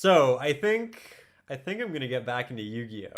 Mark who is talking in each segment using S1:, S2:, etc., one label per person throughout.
S1: So I think I'm gonna get back into Yu-Gi-Oh.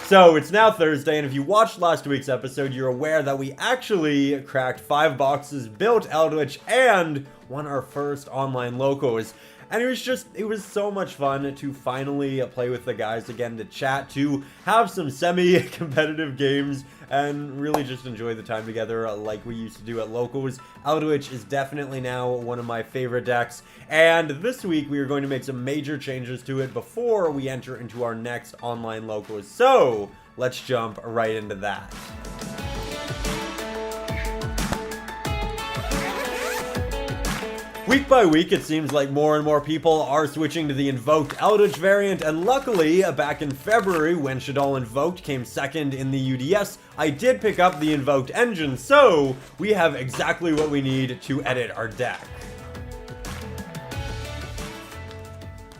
S1: So it's now Thursday, and if you watched last week's episode, you're aware that we actually cracked 5 boxes, built Eldlich, and won our first online locos. And it was so much fun to finally play with the guys again, to chat, to have some semi-competitive games, and really just enjoy the time together like we used to do at locals. Eldlich is definitely now one of my favorite decks, and this week we are going to make some major changes to it before we enter into our next online locals. So let's jump right into that. Week by week, it seems like more and more people are switching to the Invoked Eldlich variant, and luckily, back in February, when Shaddoll Invoked came second in the UDS, I did pick up the Invoked engine, so we have exactly what we need to edit our deck.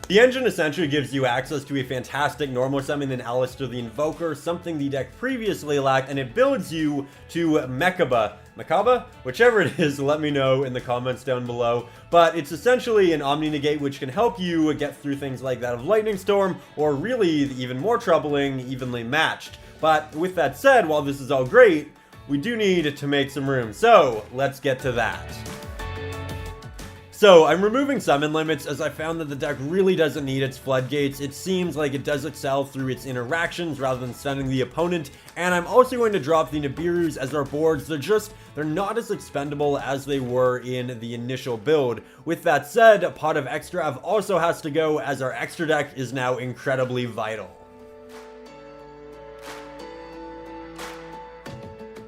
S1: The engine essentially gives you access to a fantastic normal summon in Alistair the Invoker, something the deck previously lacked, and it builds you to Mekaba? Whichever it is, let me know in the comments down below. But it's essentially an Omni Negate which can help you get through things like that of Lightning Storm, or really, the even more troubling, Evenly Matched. But with that said, while this is all great, we do need to make some room, so let's get to that. So, I'm removing summon limits as I found that the deck really doesn't need its floodgates. It seems like it does excel through its interactions rather than stunning the opponent, and I'm also going to drop the Nibirus as our boards. They're not as expendable as they were in the initial build. With that said, a pot of Extra also has to go, as our extra deck is now incredibly vital.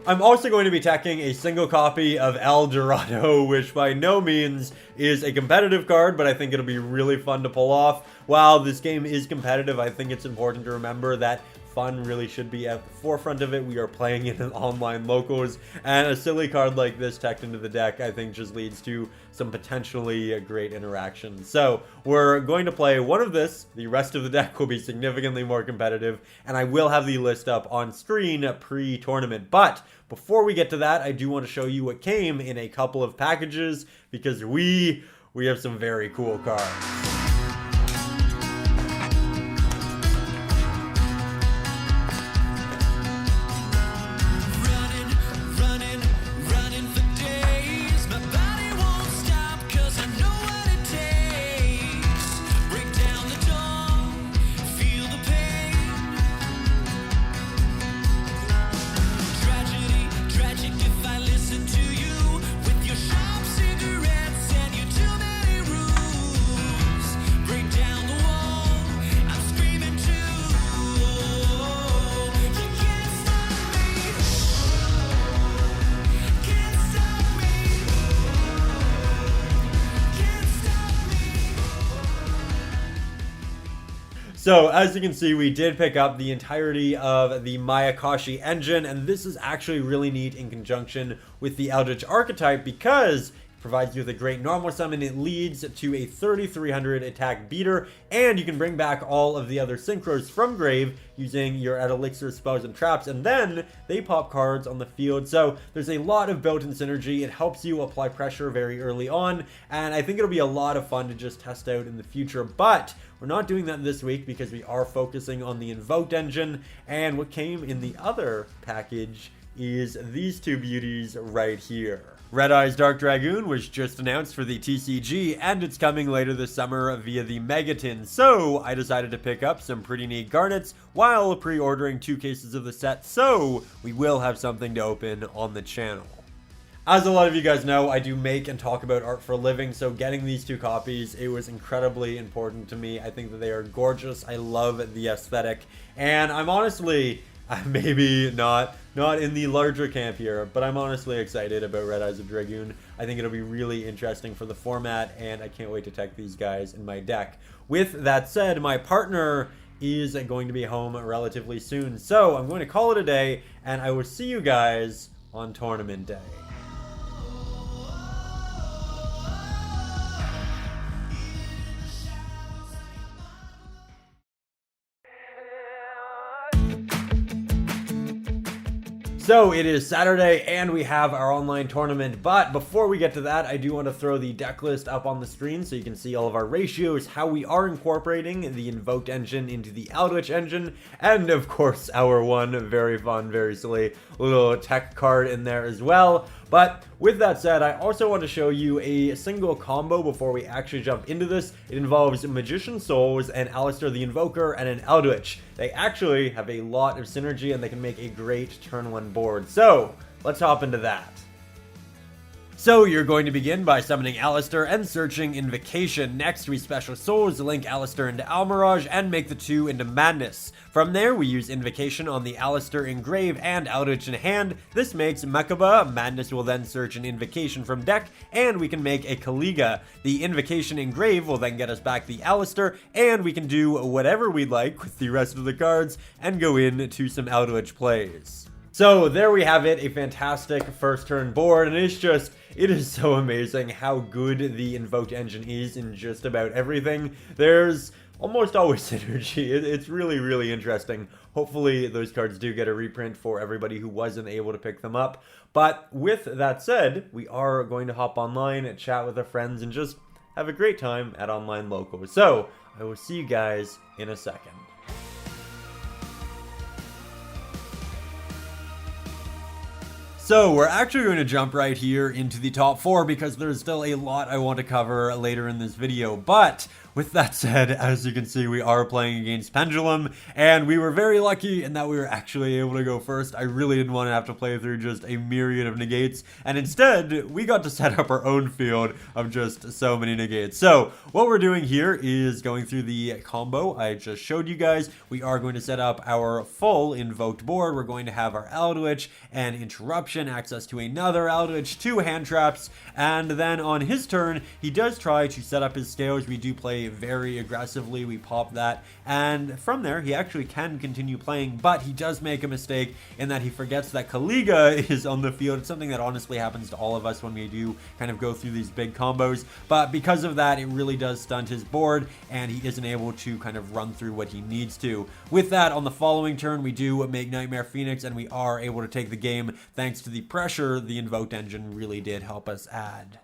S1: I'm also going to be teching a single copy of El Dorado, which by no means is a competitive card, but I think it'll be really fun to pull off. While this game is competitive, I think it's important to remember that fun really should be at the forefront of it. We are playing in an online locals, and a silly card like this teched into the deck I think just leads to some potentially great interactions. So we're going to play one of this. The rest of the deck will be significantly more competitive, and I will have the list up on screen pre-tournament. But before we get to that, I do want to show you what came in a couple of packages, because we have some very cool cards. So, as you can see, we did pick up the entirety of the Mayakashi engine, and this is actually really neat in conjunction with the Eldritch archetype because it provides you with a great normal summon. It leads to a 3300 attack beater, and you can bring back all of the other synchros from grave using your elixir spells and traps, and then they pop cards on the field. So there's a lot of built-in synergy. It helps you apply pressure very early on, and I think it'll be a lot of fun to just test out in the future. But we're not doing that this week because we are focusing on the Invoked engine, and what came in the other package is these two beauties right here. Red Eye's Dark Dragoon was just announced for the TCG, and it's coming later this summer via the Megatin, so I decided to pick up some pretty neat garnets while pre-ordering 2 cases of the set, so we will have something to open on the channel. As a lot of you guys know, I do make and talk about art for a living, so getting these 2 copies, it was incredibly important to me. I think that they are gorgeous. I love the aesthetic, and I'm honestly, maybe not in the larger camp here, but I'm honestly excited about Red Eyes of Dragoon. I think it'll be really interesting for the format, and I can't wait to tech these guys in my deck. With that said, my partner is going to be home relatively soon, so I'm going to call it a day, and I will see you guys on tournament day. So it is Saturday and we have our online tournament, but before we get to that, I do want to throw the deck list up on the screen so you can see all of our ratios, how we are incorporating the Invoked engine into the Eldlich engine, and of course our one very fun, very silly little tech card in there as well. But with that said, I also want to show you a single combo before we actually jump into this. It involves Magician Souls and Alistair the Invoker and an Eldlich. They actually have a lot of synergy and they can make a great turn 1 board. So let's hop into that. So you're going to begin by summoning Alistair and searching Invocation. Next, we Special Souls, link Alistair into Almirage, and make the 2 into Madness. From there, we use Invocation on the Alistair in grave and Eldlich in hand. This makes Mekaba. Madness will then search an Invocation from deck, and we can make a Kaliga. The Invocation in grave will then get us back the Alistair, and we can do whatever we'd like with the rest of the cards, and go into some Eldlich plays. So there we have it, a fantastic first turn board, and it is so amazing how good the Invoked engine is in just about everything. There's almost always synergy. It's really, really interesting. Hopefully those cards do get a reprint for everybody who wasn't able to pick them up. But with that said, we are going to hop online and chat with our friends and just have a great time at Online Locals. So I will see you guys in a second. So we're actually going to jump right here into the top 4 because there's still a lot I want to cover later in this video. But with that said, as you can see, we are playing against Pendulum, and we were very lucky in that we were actually able to go first. I really didn't want to have to play through just a myriad of negates, and instead, we got to set up our own field of just so many negates. So what we're doing here is going through the combo I just showed you guys. We are going to set up our full invoked board. We're going to have our Eldlich and Interruption, access to another Eldlich, 2 hand traps, and then on his turn, he does try to set up his scales. We do play very aggressively, we pop that, and from there he actually can continue playing, but he does make a mistake in that he forgets that Kaliga is on the field. It's something that honestly happens to all of us when we do kind of go through these big combos, but because of that, it really does stunt his board, and he isn't able to kind of run through what he needs to. With that, on the following turn, we do make Nightmare Phoenix, and we are able to take the game thanks to the pressure the Invoked engine really did help us add.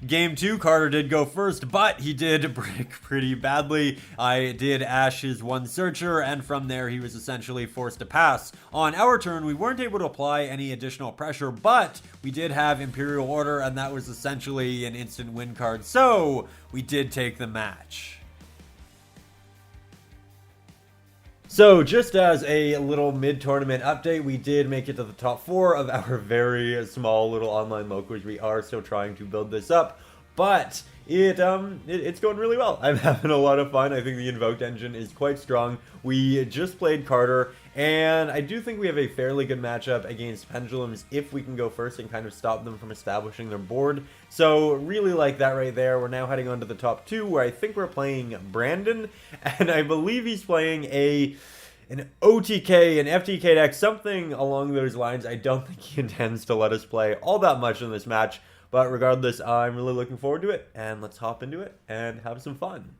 S1: Game 2, Carter did go first, but he did brick pretty badly. I did ash his 1 searcher, and from there he was essentially forced to pass. On our turn, we weren't able to apply any additional pressure, but we did have Imperial Order, and that was essentially an instant win card, so we did take the match. So just as a little mid-tournament update, we did make it to the top 4 of our very small little online locals. We are still trying to build this up, but it's going really well. I'm having a lot of fun. I think the Invoked engine is quite strong. We just played Carter, and I do think we have a fairly good matchup against Pendulums if we can go first and kind of stop them from establishing their board. So really like that right there. We're now heading on to the top 2, where I think we're playing Brandon, and I believe he's playing an OTK, an FTK deck, something along those lines. I don't think he intends to let us play all that much in this match, but regardless, I'm really looking forward to it, and let's hop into it and have some fun.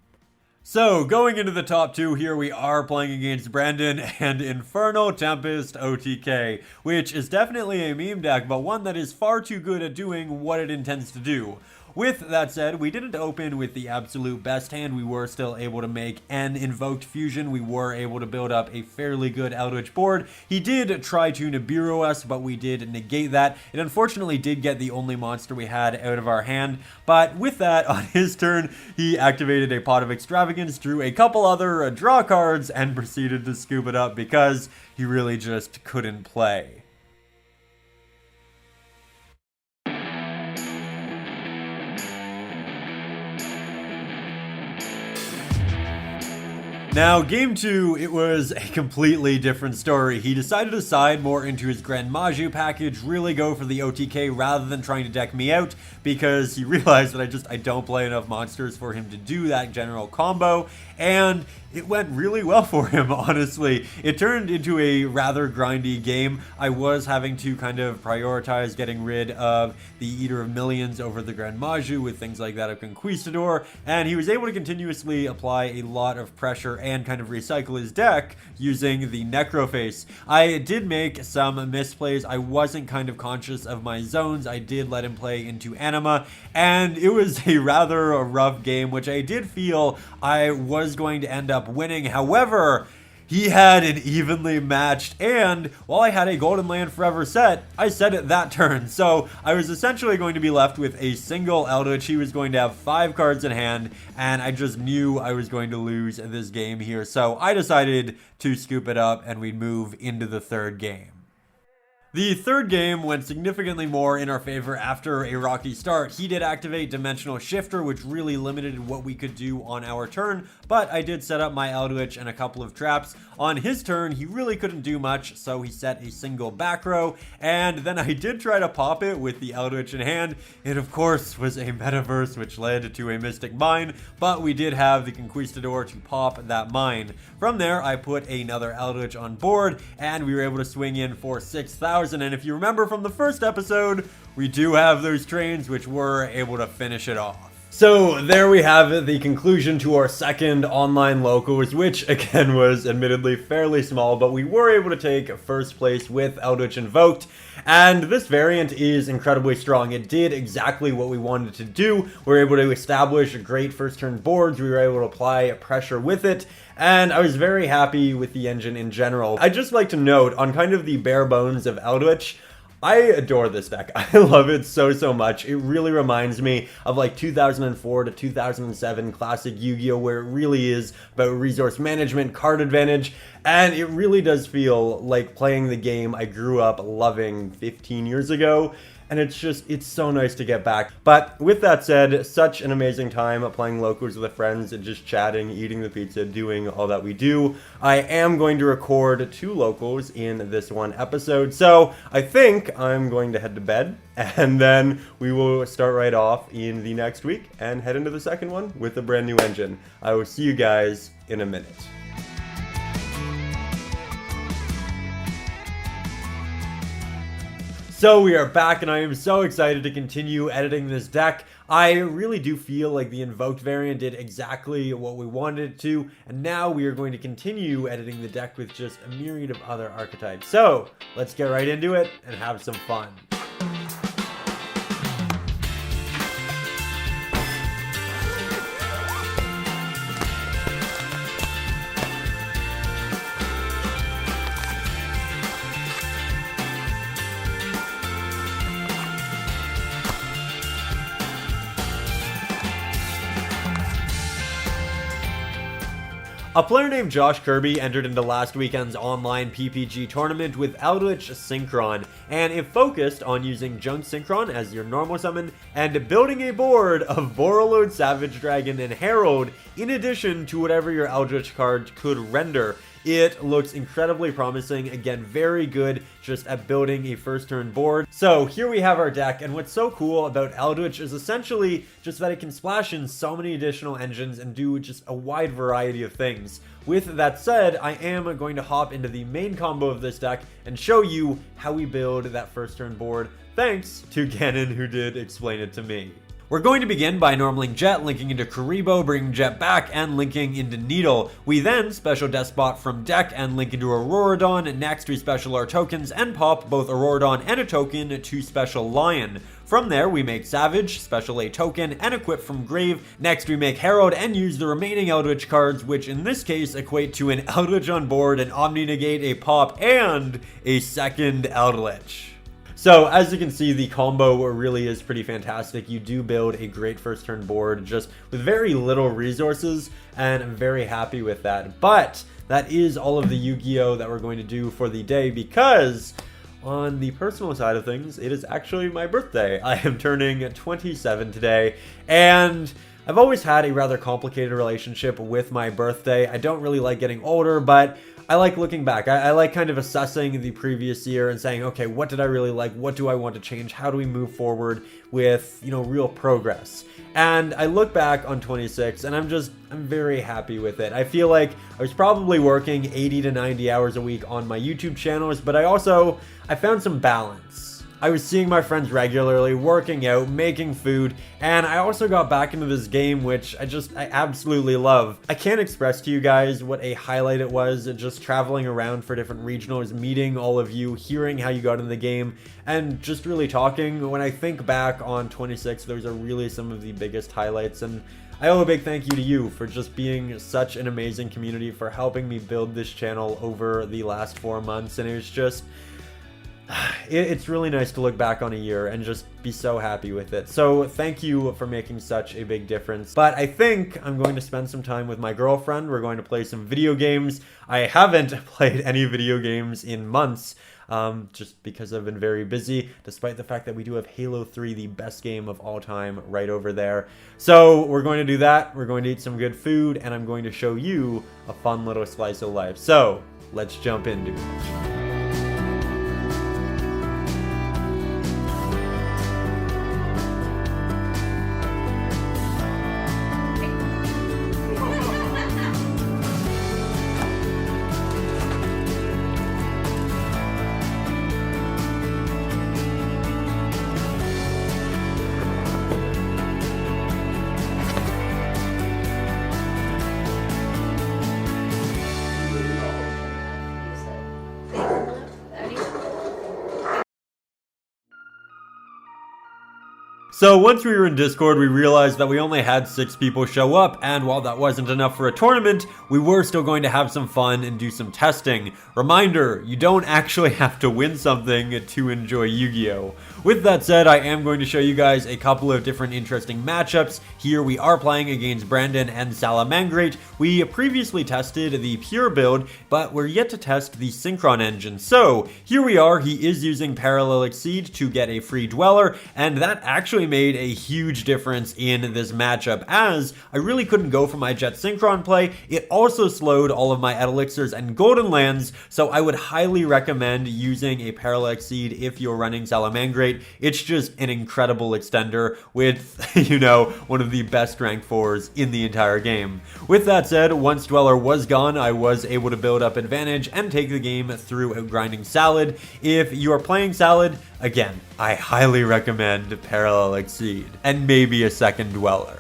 S1: So, going into the top 2 here, we are playing against Brandon and Infernal Tempest OTK, which is definitely a meme deck, but one that is far too good at doing what it intends to do. With that said, we didn't open with the absolute best hand. We were still able to make an Invoked Fusion. We were able to build up a fairly good Eldritch board. He did try to Nibiru us, but we did negate that. It unfortunately did get the only monster we had out of our hand, but with that, on his turn, he activated a Pot of Extravagance, drew a couple other draw cards, and proceeded to scoop it up because he really just couldn't play. Now, game 2, it was a completely different story. He decided to side more into his Grand Maju package, really go for the OTK rather than trying to deck me out, because he realized that I don't play enough monsters for him to do that general combo, and it went really well for him, honestly. It turned into a rather grindy game. I was having to kind of prioritize getting rid of the Eater of Millions over the Grand Maju with things like that of Conquistador, and he was able to continuously apply a lot of pressure and kind of recycle his deck using the Necroface. I did make some misplays. I wasn't kind of conscious of my zones. I did let him play into Anima, and it was a rather rough game, which I did feel I was going to end up winning. However, he had an evenly matched, and while I had a Golden Land Forever set, I set it that turn. So I was essentially going to be left with a single Eldlich. He was going to have 5 cards in hand, and I just knew I was going to lose this game here. So I decided to scoop it up, and we'd move into the third game. The third game went significantly more in our favor after a rocky start. He did activate Dimensional Shifter, which really limited what we could do on our turn, but I did set up my Eldritch and a couple of traps. On his turn, he really couldn't do much, so he set a single back row, and then I did try to pop it with the Eldritch in hand. It, of course, was a Metaverse, which led to a Mystic Mine, but we did have the Conquistador to pop that mine. From there, I put another Eldritch on board, and we were able to swing in for 6,000. And if you remember from the first episode, we do have those trains which were able to finish it off. So there we have it, the conclusion to our second online locals, which again was admittedly fairly small, but we were able to take first place with Eldritch Invoked. And this variant is incredibly strong. It did exactly what we wanted to do. We were able to establish great first turn boards. We were able to apply pressure with it. And I was very happy with the engine in general. I'd just like to note, on kind of the bare bones of Eldritch, I adore this deck. I love it so much. It really reminds me of like 2004 to 2007 classic Yu-Gi-Oh! Where it really is about resource management, card advantage, and it really does feel like playing the game I grew up loving 15 years ago. And it's so nice to get back. But with that said, such an amazing time playing locals with friends and just chatting, eating the pizza, doing all that we do. I am going to record 2 locals in this one episode, so I think I'm going to head to bed, and then we will start right off in the next week and head into the second one with a brand new engine. I will see you guys in a minute. So we are back, and I am so excited to continue editing this deck. I really do feel like the Invoked variant did exactly what we wanted it to, and now we are going to continue editing the deck with just a myriad of other archetypes. So let's get right into it and have some fun. A player named Josh Kirby entered into last weekend's online PPG tournament with Eldlich Synchron, and it focused on using Junk Synchron as your normal summon and building a board of Borreload Savage Dragon and Herald in addition to whatever your Eldritch card could render. It looks incredibly promising. Again, very good just at building a first turn board. So here we have our deck, and what's so cool about Eldritch is essentially just that it can splash in so many additional engines and do just a wide variety of things. With that said, I am going to hop into the main combo of this deck and show you how we build that first turn board, thanks to Gannon, who did explain it to me. We're going to begin by normaling Jet, linking into Karibo, bringing Jet back, and linking into Needle. We then special Despot from deck and link into Auroradon. Next, we special our tokens and pop both Auroradon and a token to special Lion. From there, we make Savage, special a token, and equip from Grave. Next, we make Herald and use the remaining Eldritch cards, which in this case equate to an Eldritch on board, an Omni-Negate, a pop, and a second Eldritch. So as you can see, the combo really is pretty fantastic. You do build a great first turn board just with very little resources, and I'm very happy with that. But that is all of the Yu-Gi-Oh! That we're going to do for the day, because on the personal side of things, it is actually my birthday. I am turning 27 today, and I've always had a rather complicated relationship with my birthday. I don't really like getting older, but I like looking back. I like kind of assessing the previous year and saying, okay, what did I really like? What do I want to change? How do we move forward with, real progress? And I look back on 26 and I'm very happy with it. I feel like I was probably working 80 to 90 hours a week on my YouTube channels, but I found some balance. I was seeing my friends regularly, working out, making food, and I also got back into this game, which I absolutely love. I can't express to you guys what a highlight it was, just traveling around for different regionals, meeting all of you, hearing how you got in the game, and just really talking. When I think back on 26, those are really some of the biggest highlights, and I owe a big thank you to you for just being such an amazing community, for helping me build this channel over the last 4 months, and it's really nice to look back on a year and just be so happy with it. So thank you for making such a big difference. But I think I'm going to spend some time with my girlfriend. We're going to play some video games. I haven't played any video games in months, just because I've been very busy, despite the fact that we do have Halo 3, the best game of all time, right over there. So we're going to do that. We're going to eat some good food, and I'm going to show you a fun little slice of life. So let's jump into it. So once we were in Discord, we realized that we only had 6 people show up, and while that wasn't enough for a tournament, we were still going to have some fun and do some testing. Reminder, you don't actually have to win something to enjoy Yu-Gi-Oh! With that said, I am going to show you guys a couple of different interesting matchups. Here we are playing against Brandon and Salamangreat. We previously tested the pure build, but we're yet to test the Synchron engine. So here we are, he is using Parallel Exceed to get a free Dweller, and that actually made a huge difference in this matchup, as I really couldn't go for my Jet Synchron play. It also slowed all of my Elixirs and Golden Lands, so I would highly recommend using a Parallel Exceed if you're running Salamangreat. It's just an incredible extender with, one of the best rank 4s in the entire game. With that said, once Dweller was gone, I was able to build up advantage and take the game through grinding Salad. If you are playing Salad, again, I highly recommend Parallel Exceed, and maybe a second Dweller.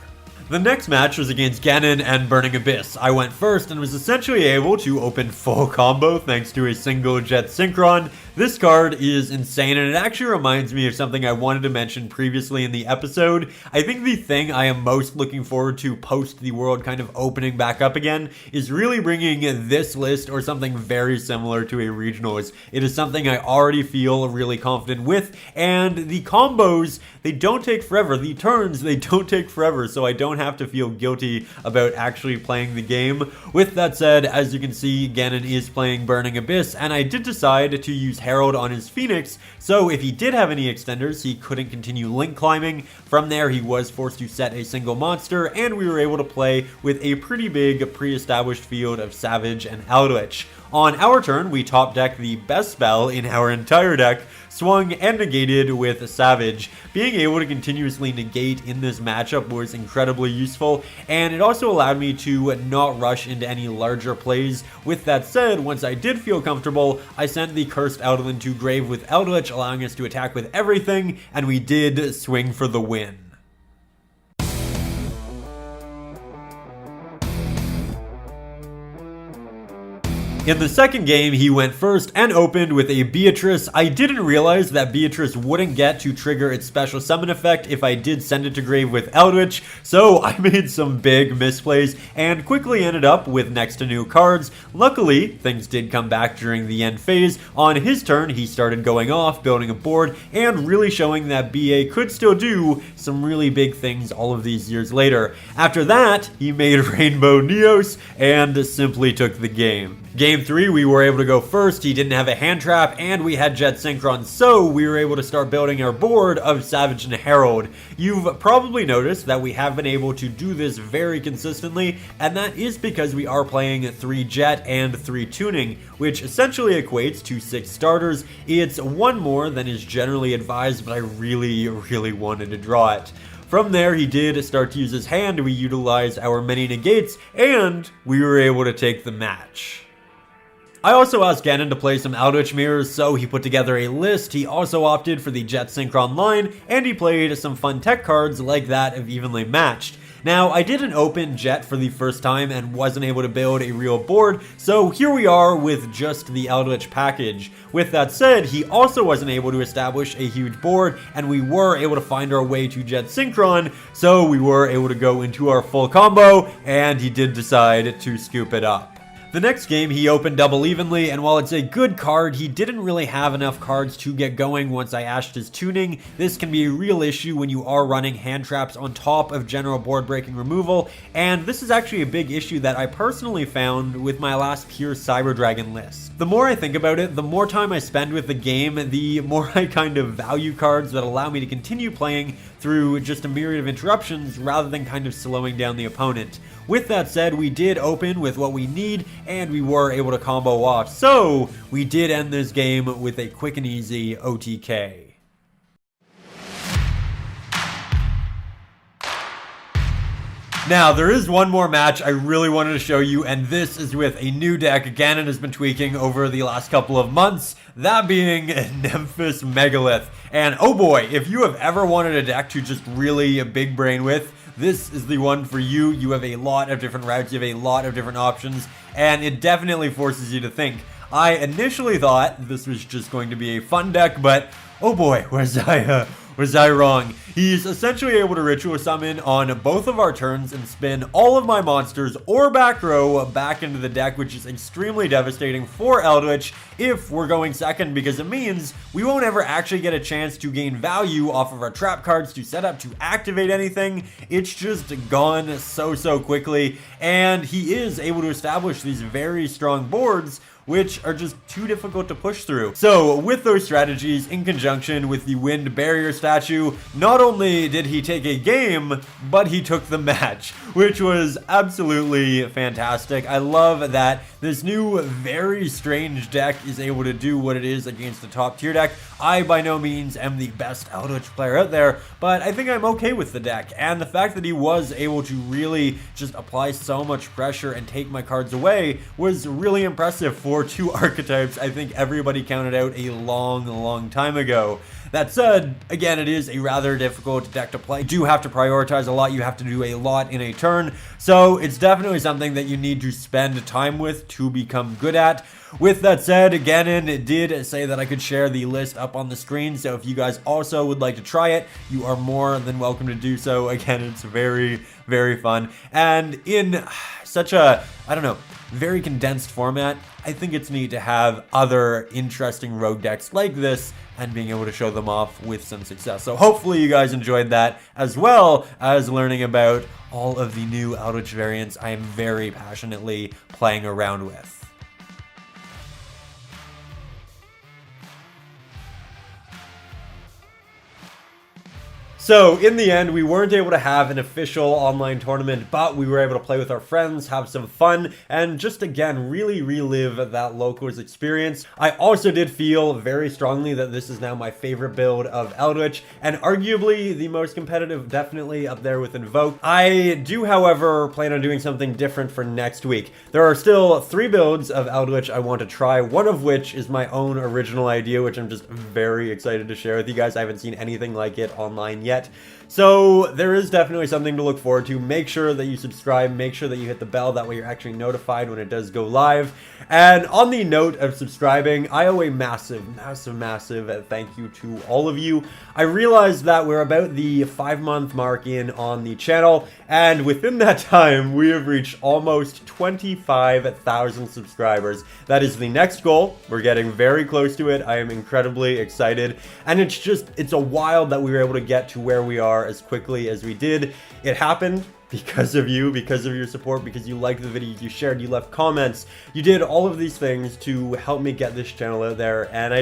S1: The next match was against Ganon and Burning Abyss. I went first and was essentially able to open full combo thanks to a single Jet Synchron. This card is insane, and it actually reminds me of something I wanted to mention previously in the episode. I think the thing I am most looking forward to post the world kind of opening back up again is really bringing this list or something very similar to a regionals. It is something I already feel really confident with, and the combos, they don't take forever. The turns, they don't take forever, so I don't have to feel guilty about actually playing the game. With that said, as you can see, Ganon is playing Burning Abyss, and I did decide to use Herald on his Phoenix, so if he did have any extenders, he couldn't continue link climbing. From there, he was forced to set a single monster, and we were able to play with a pretty big pre-established field of Savage and Eldlich. On our turn, we top decked the best spell in our entire deck, swung and negated with Savage. Being able to continuously negate in this matchup was incredibly useful, and it also allowed me to not rush into any larger plays. With that said, once I did feel comfortable, I sent the Cursed Eldlin to grave with Eldlich, allowing us to attack with everything, and we did swing for the win. In the second game, he went first and opened with a Beatrice. I didn't realize that Beatrice wouldn't get to trigger its special summon effect if I did send it to grave with Eldritch, so I made some big misplays and quickly ended up with next to new cards. Luckily, things did come back during the end phase. On his turn, he started going off, building a board, and really showing that BA could still do some really big things all of these years later. After that, he made Rainbow Neos and simply took the game. Game Game 3, we were able to go first, he didn't have a hand trap, and we had Jet Synchron, so we were able to start building our board of Savage and Herald. You've probably noticed that we have been able to do this very consistently, and that is because we are playing 3 Jet and 3 Tuning, which essentially equates to 6 starters. It's one more than is generally advised, but I really wanted to draw it. From there, he did start to use his hand, we utilized our many negates, and we were able to take the match. I also asked Ganon to play some Eldlich mirrors, so he put together a list. He also opted for the Jet Synchron line, and he played some fun tech cards like that of Evenly Matched. Now, I didn't open Jet for the first time and wasn't able to build a real board, so here we are with just the Eldlich package. With that said, he also wasn't able to establish a huge board, and we were able to find our way to Jet Synchron, so we were able to go into our full combo, and he did decide to scoop it up. The next game, he opened Double Evenly, and while it's a good card, he didn't really have enough cards to get going once I ashed his tuning. This can be a real issue when you are running hand traps on top of general board breaking removal, and this is actually a big issue that I personally found with my last pure Cyber Dragon list. The more I think about it, the more time I spend with the game, the more I kind of value cards that allow me to continue playing through just a myriad of interruptions rather than kind of slowing down the opponent. With that said, we did open with what we need, and we were able to combo off. So, we did end this game with a quick and easy OTK. Now, there is one more match I really wanted to show you, and this is with a new deck Ganon has been tweaking over the last couple of months, that being Nyhmnims Megalith. And oh boy, if you have ever wanted a deck to just really big brain with, this is the one for you. You have a lot of different routes, you have a lot of different options, and it definitely forces you to think. I initially thought this was just going to be a fun deck, but oh boy, was I wrong. He's essentially able to ritual summon on both of our turns and spin all of my monsters or back row back into the deck, which is extremely devastating for Eldlich if we're going second, because it means we won't ever actually get a chance to gain value off of our trap cards to set up to activate anything. It's just gone so quickly, and he is able to establish these very strong boards which are just too difficult to push through. So with those strategies in conjunction with the wind barrier statue, not only did he take a game, but he took the match, which was absolutely fantastic. I love that this new very strange deck is able to do what it is against a top tier deck. I by no means am the best Eldlich player out there, but I think I'm okay with the deck, and the fact that he was able to really just apply so much pressure and take my cards away was really impressive for 2 archetypes I think everybody counted out a long time ago. That said, again, it is a rather difficult deck to play. You do have to prioritize a lot, you have to do a lot in a turn, so it's definitely something that you need to spend time with to become good at. With that said, Ganon did say that I could share the list up on the screen, so if you guys also would like to try it, you are more than welcome to do so. Again, it's very fun, and in such a, I don't know, very condensed format, I think it's neat to have other interesting rogue decks like this and being able to show them off with some success. So hopefully you guys enjoyed that, as well as learning about all of the new Eldlich variants I am very passionately playing around with. So in the end, we weren't able to have an official online tournament, but we were able to play with our friends, have some fun, and just again, really relive that locals experience. I also did feel very strongly that this is now my favorite build of Eldlich, and arguably the most competitive, definitely up there with Invoked. I do, however, plan on doing something different for next week. There are still 3 builds of Eldlich I want to try, one of which is my own original idea, which I'm just very excited to share with you guys. I haven't seen anything like it online yet. So there is definitely something to look forward to. Make sure that you subscribe, make sure that you hit the bell, that way you're actually notified when it does go live. And on the note of subscribing, I owe a massive thank you to all of you. I realized that we're about the 5-month mark in on the channel, and within that time, we have reached almost 25,000 subscribers. That is the next goal. We're getting very close to it. I am incredibly excited, and it's a wild that we were able to get to where we are as quickly as we did. It happened. because of you, because of your support, because you liked the videos, you shared, you left comments, you did all of these things to help me get this channel out there, and I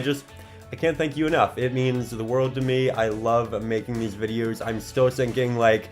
S1: can't thank you enough. It means the world to me. I love making these videos. I'm still sinking like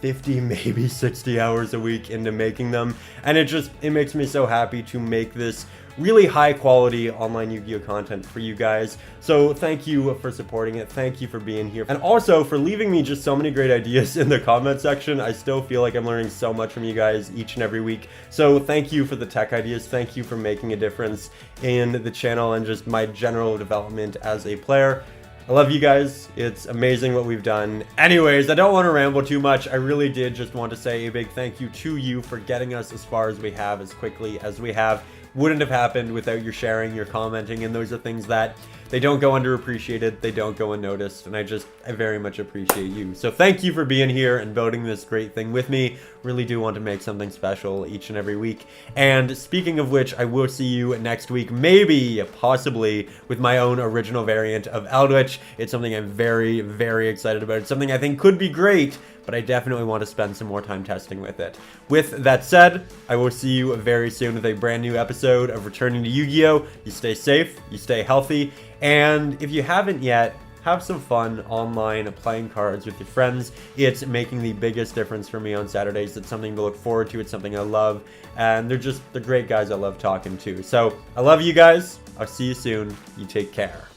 S1: 50, maybe 60 hours a week into making them, and it makes me so happy to make this really high quality online Yu-Gi-Oh content for you guys. So thank you for supporting it, thank you for being here, and also for leaving me just so many great ideas in the comment section. I still feel like I'm learning so much from you guys each and every week, so thank you for the tech ideas, thank you for making a difference in the channel and just my general development as a player. I love you guys. It's amazing what we've done. Anyways, I don't want to ramble too much. I really did just want to say a big thank you to you for getting us as far as we have, as quickly as we have. Wouldn't have happened without your sharing, your commenting, and those are things that they don't go underappreciated, they don't go unnoticed, and I very much appreciate you. So thank you for being here and building this great thing with me. Really do want to make something special each and every week. And speaking of which, I will see you next week, maybe, possibly, with my own original variant of Eldlich. It's something I'm very, very excited about. It's something I think could be great, but I definitely want to spend some more time testing with it. With that said, I will see you very soon with a brand new episode of Returning to Yu-Gi-Oh! You stay safe, you stay healthy, and if you haven't yet, have some fun online playing cards with your friends. It's making the biggest difference for me on Saturdays. It's something to look forward to. It's something I love, and they're great guys I love talking to. So I love you guys. I'll see you soon. You take care.